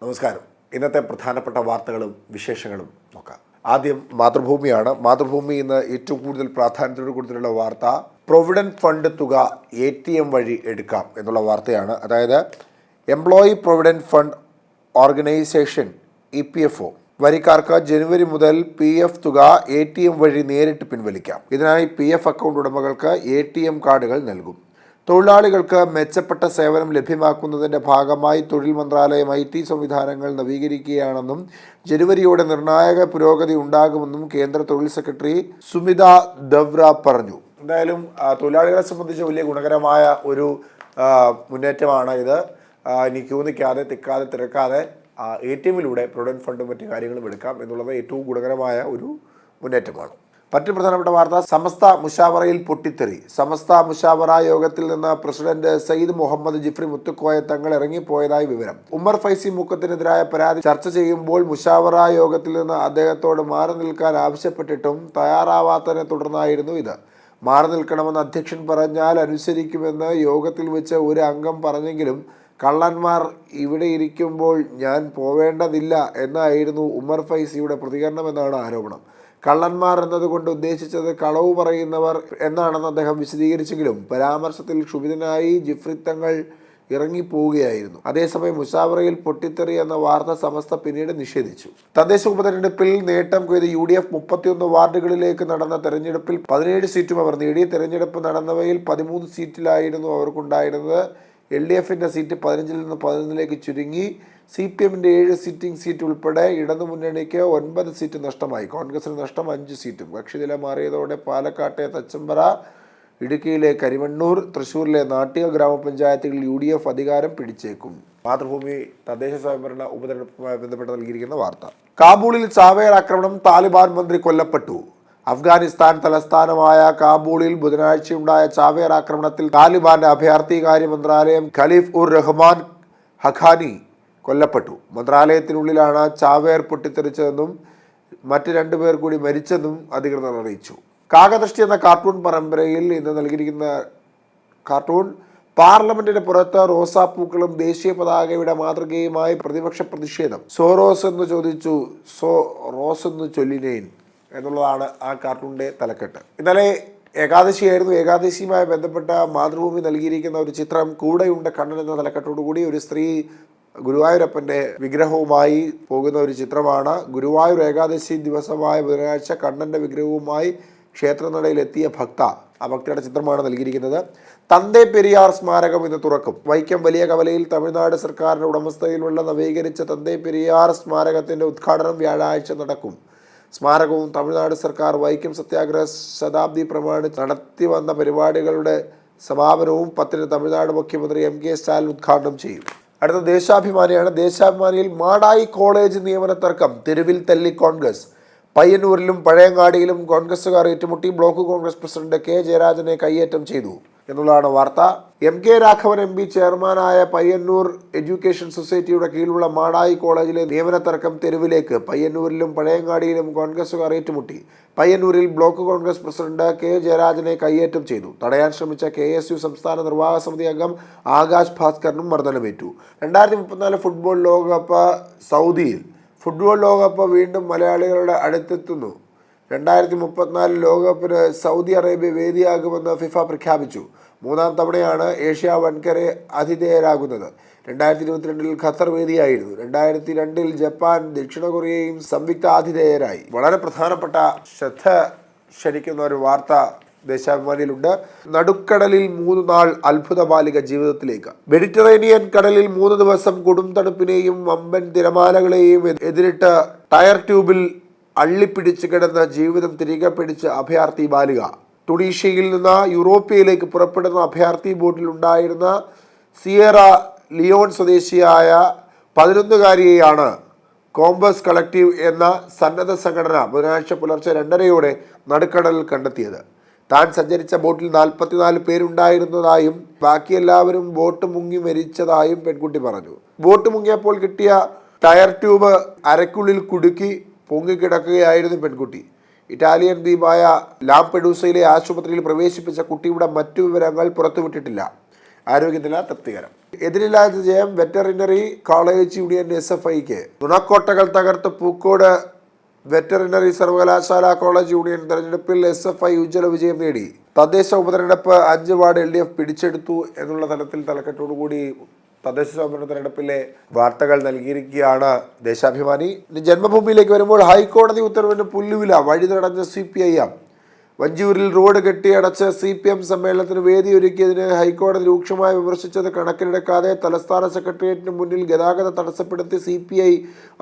നമസ്കാരം. ഇന്നത്തെ പ്രധാനപ്പെട്ട വാർത്തകളും വിശേഷങ്ങളും നോക്കാം. ആദ്യം മാതൃഭൂമിയാണ്. മാതൃഭൂമി ഇന്ന് ഏറ്റവും കൂടുതൽ പ്രാധാന്യത്തോട് കൊടുത്തിട്ടുള്ള വാർത്ത പ്രൊവിഡന്റ് ഫണ്ട് തുക ATM വഴി എടുക്കാം എന്നുള്ള വാർത്തയാണ്. അതായത് employee provident fund organisation EPFO വരിക്കാർക്ക് ജനുവരി മുതൽ PF തുക ATM വഴി നേരിട്ട് പിൻവലിക്കാം. ഇതിനായി PF അക്കൗണ്ട് ഉടമകൾക്ക് ATM കാർഡുകൾ നൽകും. തൊഴിലാളികൾക്ക് മെച്ചപ്പെട്ട സേവനം ലഭ്യമാക്കുന്നതിൻ്റെ ഭാഗമായി തൊഴിൽ മന്ത്രാലയം IT സംവിധാനങ്ങൾ നവീകരിക്കുകയാണെന്നും ജനുവരിയോടെ നിർണായക പുരോഗതി ഉണ്ടാകുമെന്നും കേന്ദ്ര തൊഴിൽ സെക്രട്ടറി സുമിത ദവ്ര പറഞ്ഞു. എന്തായാലും തൊഴിലാളികളെ സംബന്ധിച്ച് വലിയ ഗുണകരമായ ഒരു മുന്നേറ്റമാണ് ഇത്. ഇനി ക്യൂ നിൽക്കാതെ തിരക്കാതെ ATMിലൂടെ പ്രൊവിഡന്റ് ഫണ്ടും മറ്റു കാര്യങ്ങളും എടുക്കാം എന്നുള്ളത് ഏറ്റവും ഗുണകരമായ ഒരു മുന്നേറ്റമാണ്. മറ്റു പ്രധാനപ്പെട്ട വാർത്ത സമസ്ത മുഷാവറയിൽ പൊട്ടിത്തെറി. സമസ്ത മുഷാവറ യോഗത്തിൽ നിന്ന് പ്രസിഡന്റ് സയ്യിദ് മുഹമ്മദ് ജിഫ്രി മുത്തുക്കോയ തങ്ങൾ ഇറങ്ങിപ്പോയതായി വിവരം. ഉമർ ഫൈസി മുക്കത്തിനെതിരായ പരാതി ചർച്ച ചെയ്യുമ്പോൾ മുഷാവറ യോഗത്തിൽ നിന്ന് അദ്ദേഹത്തോട് മാറി നിൽക്കാൻ ആവശ്യപ്പെട്ടിട്ടും തയ്യാറാവാത്തതിനെ തുടർന്നായിരുന്നു ഇത്. മാറി നിൽക്കണമെന്ന് അധ്യക്ഷൻ പറഞ്ഞാൽ അനുസരിക്കുമെന്ന് യോഗത്തിൽ വെച്ച് ഒരു അംഗം പറഞ്ഞെങ്കിലും കള്ളന്മാർ ഇവിടെ ഇരിക്കുമ്പോൾ ഞാൻ പോവേണ്ടതില്ല എന്നായിരുന്നു ഉമർ ഫൈസിയുടെ പ്രതികരണമെന്നാണ് ആരോപണം. കള്ളന്മാർ എന്നതുകൊണ്ട് ഉദ്ദേശിച്ചത് കളവ് പറയുന്നവർ എന്നാണെന്ന് അദ്ദേഹം വിശദീകരിച്ചെങ്കിലും പരാമർശത്തിൽ ക്ഷുഭിതനായി ജിഫ്രി തങ്ങൾ ഇറങ്ങിപ്പോവുകയായിരുന്നു. അതേസമയം മുഷാവറയിൽ പൊട്ടിത്തെറി എന്ന വാർത്ത സമസ്ത പിന്നീട് നിഷേധിച്ചു. തദ്ദേശ ഉപതെരഞ്ഞെടുപ്പിൽ നേട്ടം കൊയ്ത് UDF 31 വാർഡുകളിലേക്ക് നടന്ന തെരഞ്ഞെടുപ്പിൽ 17 സീറ്റും അവർ നേടി. തെരഞ്ഞെടുപ്പ് നടന്നവയിൽ 13 സീറ്റിലായിരുന്നു അവർക്കുണ്ടായിരുന്നത്. LDFിൻ്റെ സീറ്റ് 15-ൽ നിന്ന് 11-ലേക്ക് ചുരുങ്ങി. CPMൻ്റെ 7 സിറ്റിംഗ് സീറ്റ് ഉൾപ്പെടെ ഇടതുമുന്നണിക്ക് 9 സീറ്റ് നഷ്ടമായി. കോൺഗ്രസിന് നഷ്ടം 5 സീറ്റും. കക്ഷിനില മാറിയതോടെ പാലക്കാട്ടെ തച്ചമ്പറ, ഇടുക്കിയിലെ കരിമണ്ണൂർ, തൃശ്ശൂരിലെ നാട്ടിക ഗ്രാമപഞ്ചായത്തുകളിൽ UDF അധികാരം പിടിച്ചേക്കും. മാതൃഭൂമി തദ്ദേശ സ്വയംഭരണ ഉപതെരഞ്ഞെടുപ്പുമായി ബന്ധപ്പെട്ട് നൽകിയിരിക്കുന്ന വാർത്ത. കാബൂളിൽ ചാവേർ ആക്രമണം, താലിബാൻ മന്ത്രി കൊല്ലപ്പെട്ടു. അഫ്ഗാനിസ്ഥാൻ തലസ്ഥാനമായ കാബൂളിൽ ബുധനാഴ്ചയുണ്ടായ ചാവേർ ആക്രമണത്തിൽ താലിബാന്റെ അഭയാർത്ഥികാര്യ മന്ത്രാലയം ഖലീഫ് ഉർ റഹ്മാൻ ഹഖാനി കൊല്ലപ്പെട്ടു. മന്ത്രാലയത്തിനുള്ളിലാണ് ചാവേർ പൊട്ടിത്തെറിച്ചതെന്നും മറ്റ് 2 പേർ കൂടി മരിച്ചെന്നും അധികൃതർ അറിയിച്ചു. കാകദൃഷ്ടി എന്ന കാർട്ടൂൺ പരമ്പരയിൽ ഇന്ന് നൽകിയിരിക്കുന്ന കാർട്ടൂൺ പാർലമെന്റിന് പുറത്ത് റോസാപ്പൂക്കളും ദേശീയ പതാകയുടെ മാതൃകയുമായി പ്രതിപക്ഷ പ്രതിഷേധം. സോറോസ് എന്ന് ചോദിച്ചു, റോസ് എന്ന് ചൊല്ലിനേൻ എന്നുള്ളതാണ് ആ കാർട്ടൂണിൻ്റെ തലക്കെട്ട്. ഇന്നലെ ഏകാദശിയായിരുന്നു. ഏകാദശിയുമായി ബന്ധപ്പെട്ട മാതൃഭൂമി നൽകിയിരിക്കുന്ന ഒരു ചിത്രം കൂടെയുണ്ട് കണ്ണൻ എന്ന തലക്കെട്ടോടുകൂടി ഒരു സ്ത്രീ ഗുരുവായൂരപ്പൻ്റെ വിഗ്രഹവുമായി പോകുന്ന ഒരു ചിത്രമാണ്. ഗുരുവായൂർ ഏകാദശി ദിവസമായ ബുധനാഴ്ച കണ്ണൻ്റെ വിഗ്രഹവുമായി ക്ഷേത്രനടയിലെത്തിയ ആ ഭക്തയുടെ ചിത്രമാണ് നൽകിയിരിക്കുന്നത്. തന്തേ പെരിയാർ സ്മാരകം ഇന്ന് തുറക്കും. വൈക്കം വലിയ കവലയിൽ തമിഴ്നാട് സർക്കാരിൻ്റെ ഉടമസ്ഥതയിലുള്ള നവീകരിച്ച തന്തേ പെരിയാർ സ്മാരകത്തിൻ്റെ ഉദ്ഘാടനം വ്യാഴാഴ്ച നടക്കും. സ്മാരകവും തമിഴ്നാട് സർക്കാർ വൈക്കം സത്യാഗ്രഹ ശതാബ്ദി പ്രമാണിച്ച് നടത്തി വന്ന പരിപാടികളുടെ സമാപനവും 10-ന് തമിഴ്നാട് മുഖ്യമന്ത്രി MK സ്റ്റാലിൻ ഉദ്ഘാടനം ചെയ്യും. അടുത്ത ദേശാഭിമാനിയാണ്. ദേശാഭിമാനിയിൽ മാടായി കോളേജ് നിയമന തർക്കം തെരുവിൽ തല്ലി കോൺഗ്രസ്. പയ്യന്നൂരിലും പഴയങ്ങാടിയിലും കോൺഗ്രസുകാർ ഏറ്റുമുട്ടി. ബ്ലോക്ക് കോൺഗ്രസ് പ്രസിഡന്റ് K ജയരാജനെ കയ്യേറ്റം ചെയ്തു എന്നുള്ളതാണ് വാർത്ത. MK രാഘവൻ MP ചെയർമാനായ പയ്യന്നൂർ എഡ്യൂക്കേഷൻ സൊസൈറ്റിയുടെ കീഴിലുള്ള മാടായി കോളേജിലെ നിയമന തർക്കം തെരുവിലേക്ക്. പയ്യന്നൂരിലും പഴയങ്ങാടിയിലും കോൺഗ്രസുകാർ ഏറ്റുമുട്ടി. പയ്യന്നൂരിൽ ബ്ലോക്ക് കോൺഗ്രസ് പ്രസിഡന്റ് K ജയരാജനെ കയ്യേറ്റം ചെയ്തു. തടയാൻ ശ്രമിച്ച KSU സംസ്ഥാന നിർവാഹക സമിതി അംഗം ആകാശ് ഭാസ്കറിനും മർദ്ദനമേറ്റു. 2034 ഫുട്ബോൾ ലോകകപ്പ് സൗദിയിൽ. ഫുട്ബോൾ ലോകകപ്പ് വീണ്ടും മലയാളികളുടെ അടുത്തെത്തുന്നു. 2034 ലോകകപ്പിന് സൗദി അറേബ്യ വേദിയാകുമെന്ന് FIFA പ്രഖ്യാപിച്ചു. 3ാം തവണയാണ് ഏഷ്യ വൻകരെ ആതിഥേയരാകുന്നത്. 2022 ഖത്തർ വേദിയായിരുന്നു. 2002 ജപ്പാൻ, ദക്ഷിണ കൊറിയയും സംയുക്ത ആതിഥേയരായി. വളരെ പ്രധാനപ്പെട്ട ശ്രദ്ധ ക്ഷണിക്കുന്ന ഒരു വാർത്ത ദേശാഭിമാനിയിലുണ്ട്. നടുക്കടലിൽ 3 നാൾ അത്ഭുത ബാലിക ജീവിതത്തിലേക്ക്. മെഡിറ്ററേനിയൻ കടലിൽ 3 ദിവസം കൊടും തണുപ്പിനെയും വമ്പൻ തിരമാലകളെയും എതിരിട്ട് ടയർ ട്യൂബിൽ അള്ളിപ്പിടിച്ച് കിടന്ന ജീവിതം തിരികെ പിടിച്ച് അഭയാർത്ഥി ബാലിക. ടുണീഷ്യയിൽ നിന്ന് യൂറോപ്പിയയിലേക്ക് പുറപ്പെടുന്ന അഭയാർത്ഥി ബോട്ടിൽ ഉണ്ടായിരുന്ന സിയേറ ലിയോൺ സ്വദേശിയായ 11-കാരിയെയാണ് കോമ്പസ് കളക്റ്റീവ് എന്ന സന്നദ്ധ സംഘടന ബുധനാഴ്ച പുലർച്ചെ 2:30-യോടെ നടുക്കടലിൽ കണ്ടെത്തിയത്. താൻ സഞ്ചരിച്ച ബോട്ടിൽ 44 പേരുണ്ടായിരുന്നതായും ബാക്കി എല്ലാവരും ബോട്ട് മുങ്ങി മരിച്ചതായും പെൺകുട്ടി പറഞ്ഞു. ബോട്ട് മുങ്ങിയപ്പോൾ കിട്ടിയ ടയർ ട്യൂബ് അരയ്ക്കുള്ളിൽ കുടുക്കി പൊങ്ങിക്കിടക്കുകയായിരുന്നു പെൺകുട്ടി. ഇറ്റാലിയൻ ദ്വീപായ ലാംപെഡൂസയിലെ ആശുപത്രിയിൽ പ്രവേശിപ്പിച്ച കുട്ടിയുടെ മറ്റു വിവരങ്ങൾ പുറത്തുവിട്ടിട്ടില്ല. ആരോഗ്യനില തൃപ്തികരം. എതിരില്ലാത്ത ജയം വെറ്ററിനറി കോളേജ് യൂണിയൻ SFIക്ക്. നുണക്കോട്ടകൾ തകർത്ത് പൂക്കോട് വെറ്ററിനറി സർവകലാശാല കോളേജ് യൂണിയൻ തെരഞ്ഞെടുപ്പിൽ SFI ഉജ്ജ്വല വിജയം നേടി. തദ്ദേശ ഉപതെരഞ്ഞെടുപ്പ് 5 വാർഡ് LDF പിടിച്ചെടുത്തു എന്നുള്ള തലത്തിൽ തലക്കെട്ടോടുകൂടി തദ്ദേശ സ്വയംഭരണ തെരഞ്ഞെടുപ്പിലെ വാർത്തകൾ നൽകിയിരിക്കുകയാണ് ദേശാഭിമാനി. ജന്മഭൂമിയിലേക്ക് വരുമ്പോൾ ഹൈക്കോടതി ഉത്തരവിന് പുല്ലുവില, വഴി തടഞ്ഞ CPIM. വഞ്ചൂരിൽ റോഡ് കെട്ടിയടച്ച് CPM സമ്മേളനത്തിന് വേദിയൊരുക്കിയതിന് ഹൈക്കോടതി രൂക്ഷമായി വിമർശിച്ചത് കണക്കിലെടുക്കാതെ തലസ്ഥാന സെക്രട്ടേറിയറ്റിന് മുന്നിൽ ഗതാഗതം തടസ്സപ്പെടുത്തി CPI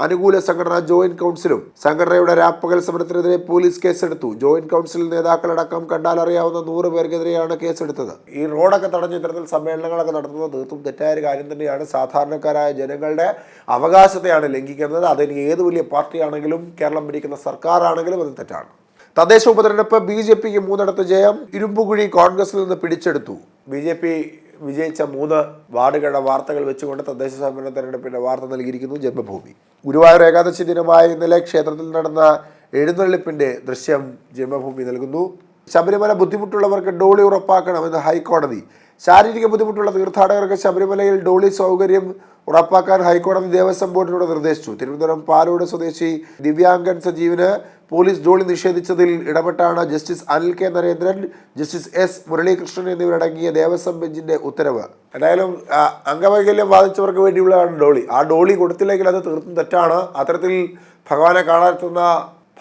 അനുകൂല സംഘടന ജോയിന്റ് കൗൺസിലും. സംഘടനയുടെ രാപ്പകൽ സമരത്തിനെതിരെ പോലീസ് കേസെടുത്തു. ജോയിന്റ് കൗൺസിൽ നേതാക്കളടക്കം കണ്ടാലറിയാവുന്ന 100 പേർക്കെതിരെയാണ് കേസെടുത്തത്. ഈ റോഡൊക്കെ തടഞ്ഞ ഇത്തരത്തിൽ സമ്മേളനങ്ങളൊക്കെ നടത്തുന്നത് തീർത്തും തെറ്റായ ഒരു കാര്യം തന്നെയാണ്. സാധാരണക്കാരായ ജനങ്ങളുടെ അവകാശത്തെയാണ് ലംഘിക്കുന്നത്. അതിന് ഏത് വലിയ പാർട്ടിയാണെങ്കിലും കേരളം ഭരിക്കുന്ന സർക്കാരാണെങ്കിലും അത് തെറ്റാണ്. തദ്ദേശ ഉപതെരഞ്ഞെടുപ്പ് BJPക്ക് 3 ജയം. ഇരുമ്പുകുഴി കോൺഗ്രസിൽ നിന്ന് പിടിച്ചെടുത്തു. BJP വിജയിച്ച 3 വാർഡുകളുടെ വാർത്തകൾ വെച്ചുകൊണ്ട് തദ്ദേശ സ്വയംഭരണ തെരഞ്ഞെടുപ്പിന്റെ വാർത്ത നൽകിയിരിക്കുന്നു ജന്മഭൂമി. ഗുരുവായൂർ ഏകാദശി ദിനമായ ഇന്നലെ ക്ഷേത്രത്തിൽ നടന്ന എഴുന്നള്ളിപ്പിന്റെ ദൃശ്യം ജന്മഭൂമി നൽകുന്നു. ശബരിമല ബുദ്ധിമുട്ടുള്ളവർക്ക് ഡോളി ഉറപ്പാക്കണമെന്ന് ഹൈക്കോടതി. ശാരീരിക ബുദ്ധിമുട്ടുള്ള തീർത്ഥാടകർക്ക് ശബരിമലയിൽ ഡോളി സൗകര്യം ഉറപ്പാക്കാൻ ഹൈക്കോടതി ദേവസ്വം ബോർഡിനോട് നിർദ്ദേശിച്ചു. തിരുവനന്തപുരം പാലോട് സ്വദേശി ദിവ്യാംഗൻ സജീവിന് പോലീസ് ഡോളി നിഷേധിച്ചതിൽ ഇടപെട്ടാണ് justice Anil K. Narendran, justice S. Muralikrishnan എന്നിവരടങ്ങിയ ദേവസ്വം ബെഞ്ചിന്റെ ഉത്തരവ്. എന്തായാലും അംഗവൈകല്യം ബാധിച്ചവർക്ക് വേണ്ടിയുള്ളതാണ് ഡോളി. ആ ഡോളി കൊടുത്തില്ലെങ്കിൽ അത് തീർത്തും തെറ്റാണ്. അത്തരത്തിൽ ഭഗവാനെ കാണാനെത്തുന്ന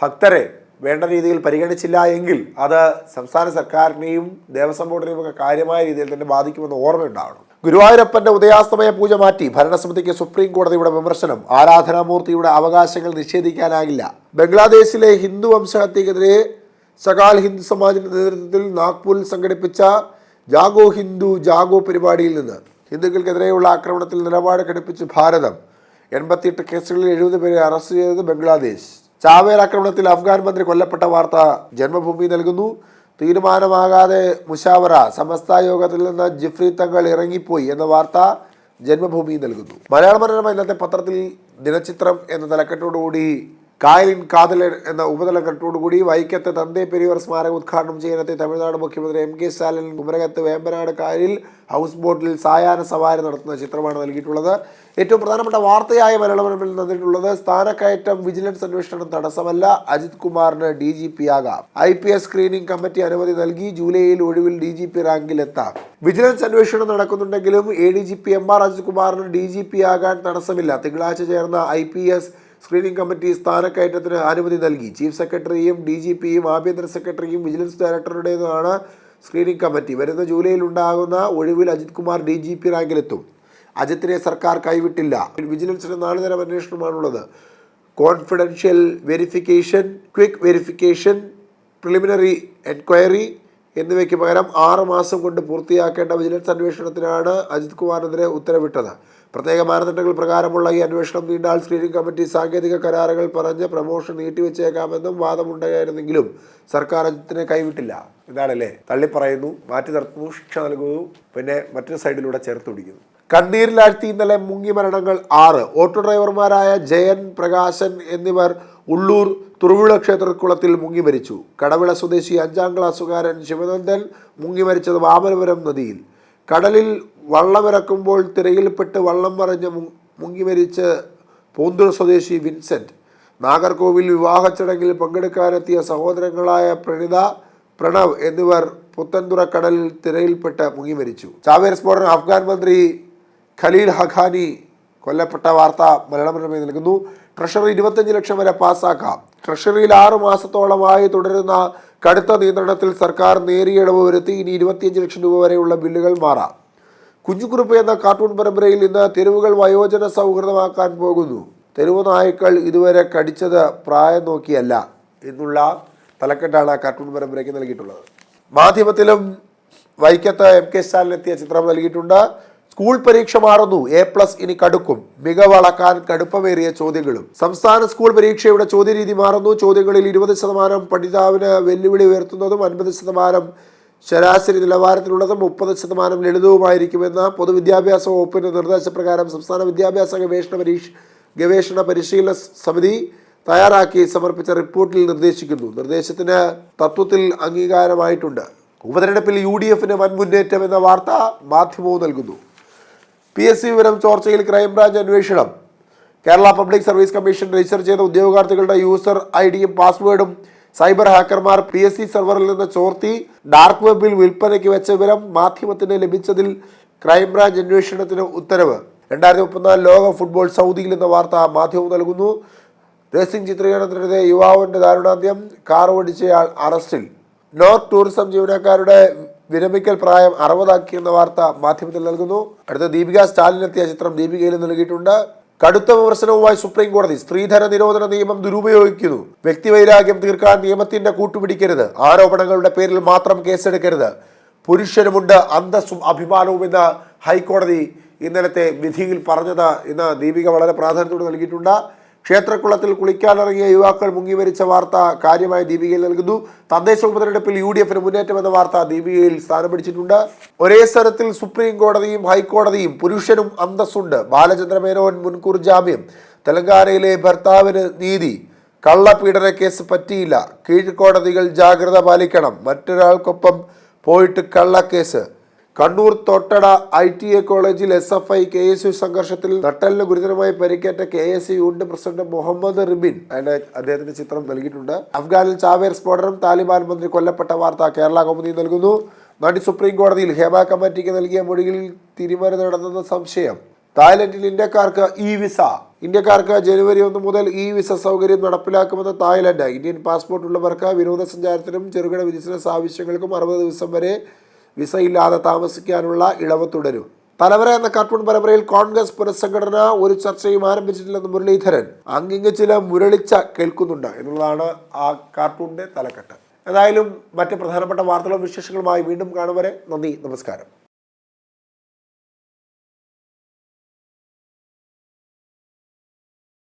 ഭക്തരെ വേണ്ട രീതിയിൽ പരിഗണിച്ചില്ല എങ്കിൽ അത് സംസ്ഥാന സർക്കാരിനെയും ദേവസ്വം ബോർഡിനെയും ഒക്കെ കാര്യമായ രീതിയിൽ തന്നെ ബാധിക്കുമെന്ന് ഓർമ്മയുണ്ടാവണം. ഗുരുവായൂരപ്പന്റെ ഉദയാസ്തമയ പൂജ മാറ്റി. ഭരണസമിതിക്ക് സുപ്രീം കോടതിയുടെ വിമർശനം. ആരാധനാമൂർത്തിയുടെ അവകാശങ്ങൾ നിഷേധിക്കാനാകില്ല. ബംഗ്ലാദേശിലെ ഹിന്ദു വംശഹത്യക്കെതിരെ സകാൽ ഹിന്ദു സമാജിന്റെ നേതൃത്വത്തിൽ നാഗ്പൂരിൽ സംഘടിപ്പിച്ച ജാഗോ ഹിന്ദു ജാഗോ പരിപാടിയിൽ നിന്ന് ഹിന്ദുക്കൾക്കെതിരെയുള്ള ആക്രമണത്തിൽ നിലപാട് ഘടിപ്പിച്ച് ഭാരതം. 88 കേസുകളിൽ 70 പേരെ അറസ്റ്റ് ചെയ്തത് ബംഗ്ലാദേശ്. ചാവേർ ആക്രമണത്തിൽ അഫ്ഗാൻ മന്ത്രി കൊല്ലപ്പെട്ട വാർത്ത ജന്മഭൂമി നൽകുന്നു. തീരുമാനമാകാതെ മുഷാവറ, സമസ്ത യോഗത്തിൽ നിന്ന് ജിഫ്രി തങ്ങൾ ഇറങ്ങിപ്പോയി എന്ന വാർത്ത ജന്മഭൂമി നൽകുന്നു. മലയാള മനോരമ ഇന്നത്തെ പത്രത്തിൽ ദിനചിത്രം എന്ന തലക്കെട്ടോടുകൂടി കായലിൻ കാതലൻ എന്ന ഉപതലക്കെട്ടോടുകൂടി വൈക്കത്ത് തന്തേ പെരിയവർ സ്മാരകം ഉദ്ഘാടനം ചെയ്യാനെത്തിയ തമിഴ്നാട് മുഖ്യമന്ത്രി MK സ്റ്റാലിൻ കുമരകത്ത് വേമ്പനാട് കായലിൽ ഹൗസ് ബോട്ടിൽ സായാഹ്ന സവാരി നടത്തുന്ന ചിത്രമാണ് നൽകിയിട്ടുള്ളത്. ഏറ്റവും പ്രധാനപ്പെട്ട വാർത്തയായ മലയാള മനോരമയിൽ നൽകിയിട്ടുള്ളത് സ്ഥാനക്കയറ്റം വിജിലൻസ് അന്വേഷണം തടസ്സമല്ല, അജിത് കുമാറിന് DGP ആകാം. IPS സ്ക്രീനിംഗ് കമ്മിറ്റി അനുമതി നൽകി. ജൂലൈയിൽ ഒഴിവിൽ DGP റാങ്കിലെത്താം. വിജിലൻസ് അന്വേഷണം നടക്കുന്നുണ്ടെങ്കിലും ADGP MR അജിത് കുമാറിന് DGP ആകാൻ തടസ്സമില്ല. തിങ്കളാഴ്ച ചേർന്ന IPS സ്ക്രീനിംഗ് കമ്മിറ്റി സ്ഥാനക്കയറ്റത്തിന് അനുമതി നൽകി. ചീഫ് സെക്രട്ടറിയും DGPയും ആഭ്യന്തര സെക്രട്ടറിയും വിജിലൻസ് ഡയറക്ടറുടേതാണ് സ്ക്രീനിംഗ് കമ്മിറ്റി. വരുന്ന ജൂലൈയിൽ ഉണ്ടാകുന്ന ഒഴിവിൽ അജിത് കുമാർ DGP റാങ്കിലെത്തും. അജിത്തിനെ സർക്കാർ കൈവിട്ടില്ല. വിജിലൻസിന് 4 തരം അന്വേഷണമാണുള്ളത്: confidential verification, quick verification, preliminary enquiry എന്നിവയ്ക്ക് പകരം 6 മാസം കൊണ്ട് പൂർത്തിയാക്കേണ്ട വിജിലൻസ് അന്വേഷണത്തിനാണ് അജിത് കുമാറിനെതിരെ ഉത്തരവിട്ടത്. പ്രത്യേക മാനദണ്ഡങ്ങൾ പ്രകാരമുള്ള ഈ അന്വേഷണം നീണ്ടാൽ സ്ക്രീനിംഗ് കമ്മിറ്റി സാങ്കേതിക കരാറുകൾ പറഞ്ഞ് പ്രമോഷൻ നീട്ടിവെച്ചേക്കാമെന്നും വാദമുണ്ടായിരുന്നെങ്കിലും സർക്കാർ അജിത്തിനെ കൈവിട്ടില്ല. ഇതാണല്ലേ, തള്ളിപ്പറയുന്നു, മാറ്റി നിർത്തുന്നു, ശിക്ഷ നൽകുന്നു, പിന്നെ മറ്റൊരു സൈഡിലൂടെ ചേർത്ത് പിടിക്കുന്നു. കണ്ണീരിലാഴ്ത്തി ഇന്നലെ മുങ്ങി മരണങ്ങൾ 6. ഓട്ടോ ഡ്രൈവർമാരായ ജയൻ, പ്രകാശൻ എന്നിവർ ഉള്ളൂർ തുറുവിള ക്ഷേത്രക്കുളത്തിൽ മുങ്ങി മരിച്ചു. കടവിള സ്വദേശി 5ാം ക്ലാസ്സുകാരൻ ശിവനന്ദൻ മുങ്ങി മരിച്ചത് വാമനപുരം നദിയിൽ. കടലിൽ വള്ളമിറക്കുമ്പോൾ തിരയിൽപ്പെട്ട് വള്ളം മറിഞ്ഞ് മുങ്ങി മരിച്ച് പൂന്തുറ സ്വദേശി വിൻസെന്റ്. നാഗർകോവിൽ വിവാഹ ചടങ്ങിൽ പങ്കെടുക്കാനെത്തിയ സഹോദരങ്ങളായ പ്രണിത, പ്രണവ് എന്നിവർ പുത്തൻതുറ കടലിൽ തിരയിൽപ്പെട്ട് മുങ്ങി മരിച്ചു. ചാവേർ സ്ഫോടനം. അഫ്ഗാൻ മന്ത്രി ഖലീൽ ഹഖാനി കൊല്ലപ്പെട്ട വാർത്ത മലയാള മനോരമ നൽകുന്നു. ട്രഷറി 25 ലക്ഷം വരെ പാസ്സാക്കാം. ട്രഷറിയിൽ 6 മാസത്തോളമായി തുടരുന്ന കടുത്ത നിയന്ത്രണത്തിൽ സർക്കാർ നേരിയ ഇളവ് വരുത്തി. ഇനി 25 ലക്ഷം രൂപ വരെയുള്ള ബില്ലുകൾ മാറാം. കുഞ്ഞുകുറുപ്പ് എന്ന കാർട്ടൂൺ പരമ്പരയിൽ ഇന്ന് തെരുവുകൾ വയോജന സൗഹൃദമാക്കാൻ പോകുന്നു. തെരുവ് നായ്ക്കൾ ഇതുവരെ കടിച്ചത് പ്രായം നോക്കിയല്ല എന്നുള്ള തലക്കെട്ടാണ് കാർട്ടൂൺ പരമ്പരയ്ക്ക് നൽകിയിട്ടുള്ളത്. മാധ്യമത്തിലും വൈക്കത്ത് MK സ്റ്റാലിൻ എത്തിയ ചിത്രം നൽകിയിട്ടുണ്ട്. സ്കൂൾ പരീക്ഷ മാറുന്നു, A+ ഇനി കടുക്കും. മികവ് അളക്കാൻ കടുപ്പമേറിയ ചോദ്യങ്ങളും. സംസ്ഥാന സ്കൂൾ പരീക്ഷയുടെ ചോദ്യരീതി മാറുന്നു. ചോദ്യങ്ങളിൽ 20% പഠിതാവിന് വെല്ലുവിളി ഉയർത്തുന്നതും 50% ശരാശരി നിലവാരത്തിലുള്ളതും 30% ലളിതവുമായിരിക്കുമെന്ന പൊതുവിദ്യാഭ്യാസ വകുപ്പിന്റെ നിർദ്ദേശപ്രകാരം സംസ്ഥാന വിദ്യാഭ്യാസ ഗവേഷണ പരിശീലന സമിതി തയ്യാറാക്കി സമർപ്പിച്ച റിപ്പോർട്ടിൽ നിർദ്ദേശിക്കുന്നു. നിർദ്ദേശത്തിന് തത്വത്തിൽ അംഗീകാരമായിട്ടുണ്ട്. ഉപതെരഞ്ഞെടുപ്പിൽ UDFന് വൻ മുന്നേറ്റം എന്ന വാർത്ത മാധ്യമവും നൽകുന്നു. PSC വിവരം ചോർച്ചയിൽ ക്രൈംബ്രാഞ്ച് അന്വേഷണം. Kerala public service commission register ചെയ്ത ഉദ്യോഗാർത്ഥികളുടെ യൂസർ ഐഡിയും പാസ്വേഡും സൈബർ ഹാക്കർമാർ PSC സെർവറിൽ നിന്ന് ചോർത്തി ഡാർക്ക് വെബിൽ വിൽപ്പനയ്ക്ക് വെച്ച വിവരം മാധ്യമത്തിന് ലഭിച്ചതിൽ ക്രൈംബ്രാഞ്ച് അന്വേഷണത്തിന് ഉത്തരവ്. 2034 ലോക ഫുട്ബോൾ സൗദിയിൽ എന്ന വാർത്ത മാധ്യമം നൽകുന്നു. റേസിംഗ് ചിത്രീകരണത്തിനിടെ യുവാവിന്റെ ദാരുണാന്ത്യം, കാർ ഓടിച്ചയാൾ അറസ്റ്റിൽ. നോർത്ത് ടൂറിസം ജീവനക്കാരുടെ വിരമിക്കൽ പ്രായം 60 എന്ന വാർത്ത മാധ്യമത്തിൽ നൽകുന്നു. അടുത്ത ദീപിക സ്റ്റാലിൻ എത്തിയ ചിത്രം ദീപികയിൽ നൽകിയിട്ടുണ്ട്. കടുത്ത വിമർശനവുമായി സുപ്രീം കോടതി. സ്ത്രീധന നിരോധന നിയമം ദുരുപയോഗിക്കുന്നു. വ്യക്തിവൈരാഗ്യം തീർക്കാൻ നിയമത്തിന്റെ കൂട്ടുപിടിക്കരുത്. ആരോപണങ്ങളുടെ പേരിൽ മാത്രം കേസെടുക്കരുത്. പുരുഷനുമുണ്ട് അന്തസ്സും അഭിമാനവും എന്ന് ഹൈക്കോടതി ഇന്നലത്തെ വിധിയിൽ പറഞ്ഞത് ഇന്ന് ദീപിക വളരെ പ്രാധാന്യത്തോടെ നൽകിയിട്ടുണ്ട്. ക്ഷേത്രക്കുളത്തിൽ കുളിക്കാനിറങ്ങിയ യുവാക്കൾ മുങ്ങിമരിച്ച വാർത്ത കാര്യമായി ദീപികയിൽ നൽകുന്നു. തദ്ദേശ ഉപതെരഞ്ഞെടുപ്പിൽ UDFന് മുന്നേറ്റം എന്ന വാർത്ത ദീപികയിൽ സ്ഥാനം പിടിച്ചിട്ടുണ്ട്. ഒരേ സ്ഥലത്തിൽ സുപ്രീം കോടതിയും ഹൈക്കോടതിയും. പുരുഷനും അന്തസ്സുണ്ട്. ബാലചന്ദ്ര മേനോൻ മുൻകൂർ ജാമ്യം. തെലങ്കാനയിലെ ഭർത്താവിന് നീതി. കള്ളപീഡന കേസ് പറ്റിയില്ല. കീഴ്ക്കോടതികൾ ജാഗ്രത പാലിക്കണം. മറ്റൊരാൾക്കൊപ്പം പോയിട്ട് കള്ളക്കേസ്. കണ്ണൂർ തോട്ടട ITA കോളേജിൽ SFI KSU സംഘർഷത്തിൽ നട്ടലിന് ഗുരുതരമായി പരിക്കേറ്റ KSU unit president Muhammad Ribin അദ്ദേഹത്തിന്റെ ചിത്രം നൽകിയിട്ടുണ്ട്. അഫ്ഗാനിൽ ചാവേർ സ്ഫോടനം, താലിബാൻ മന്ത്രി കൊല്ലപ്പെട്ട വാർത്ത കേരള കൗമുദി നൽകുന്നു. നടി സുപ്രീം കോടതിയിൽ ഹേമ കമ്മിറ്റിക്ക് നൽകിയ മൊഴിയിൽ തിരിമറി നടന്നെന്ന സംശയം. തായ്ലൻഡിൽ ഇന്ത്യക്കാർക്ക് വിസ. ഇന്ത്യക്കാർക്ക് ജനുവരി 1 മുതൽ വിസ സൗകര്യം നടപ്പിലാക്കുമെന്ന് തായ്ലൻഡ്. ഇന്ത്യൻ പാസ്പോർട്ട് ഉള്ളവർക്ക് വിനോദസഞ്ചാരത്തിനും ചെറുകിട ബിസിനസ് ആവശ്യങ്ങൾക്കും 60 ദിവസം വരെ വിസയില്ലാതെ താമസിക്കാനുള്ള ഇളവ് തുടരും. തലവര എന്ന കാർട്ടൂൺ പരമ്പരയിൽ കോൺഗ്രസ് പുനഃസംഘടന ഒരു ചർച്ചയും ആരംഭിച്ചിട്ടില്ലെന്ന് മുരളീധരൻ. അങ്ങിങ്ങ് ചില മുരളിച്ച കേൾക്കുന്നുണ്ട് എന്നുള്ളതാണ് ആ കാർട്ടൂണിന്റെ തലക്കെട്ട്. ഏതായാലും മറ്റ് പ്രധാനപ്പെട്ട വാർത്തകളും വിശേഷങ്ങളുമായി വീണ്ടും കാണും വരെ നന്ദി, നമസ്കാരം.